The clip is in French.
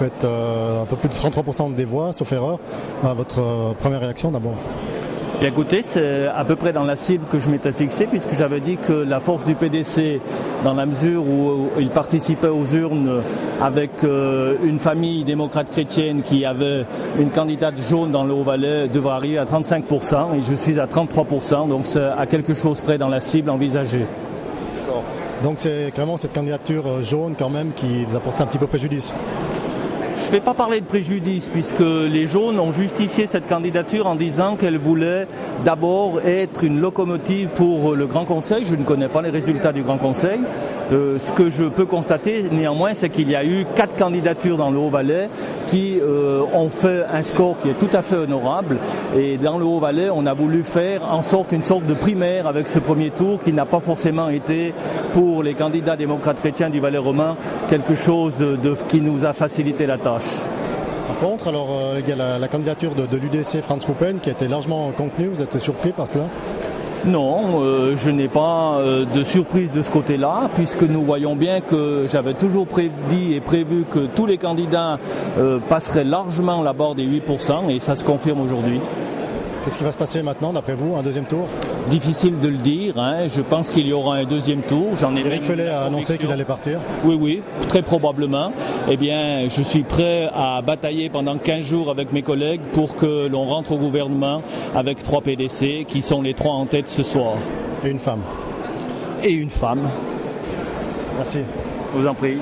faites un peu plus de 33% des voix, sauf erreur. Votre première réaction d'abord? Bien, écoutez, c'est à peu près dans la cible que je m'étais fixée, puisque j'avais dit que la force du PDC, dans la mesure où il participait aux urnes avec une famille démocrate chrétienne qui avait une candidate jaune dans le Haut-Valais, devrait arriver à 35%, et je suis à 33%, donc c'est à quelque chose près dans la cible envisagée. Donc c'est vraiment cette candidature jaune quand même qui vous a porté un petit peu préjudice? Je ne vais pas parler de préjudice, puisque les jaunes ont justifié cette candidature en disant qu'elle voulait d'abord être une locomotive pour le Grand Conseil. Je ne connais pas les résultats du Grand Conseil. Ce que je peux constater néanmoins, c'est qu'il y a eu 4 candidatures dans le Haut-Valais qui ont fait un score qui est tout à fait honorable. Et dans le Haut-Valais, on a voulu faire en sorte une sorte de primaire avec ce premier tour qui n'a pas forcément été pour les candidats démocrates chrétiens du Valais romain quelque chose qui nous a facilité la tâche. Par contre, alors, il y a la candidature de l'UDC Franz Ruppen qui a été largement contenue. Vous êtes surpris par cela? Non, je n'ai pas de surprise de ce côté-là, puisque nous voyons bien que j'avais toujours prédit et prévu que tous les candidats passeraient largement la barre des 8%, et ça se confirme aujourd'hui. Qu'est-ce qui va se passer maintenant, d'après vous, un deuxième tour? Difficile de le dire, hein. Je pense qu'il y aura un deuxième tour. Éric Felet a annoncé qu'il allait partir. Oui, très probablement. Eh bien, je suis prêt à batailler pendant 15 jours avec mes collègues pour que l'on rentre au gouvernement avec 3 PDC qui sont les 3 en tête ce soir. Et une femme. Et une femme. Merci. Je vous en prie.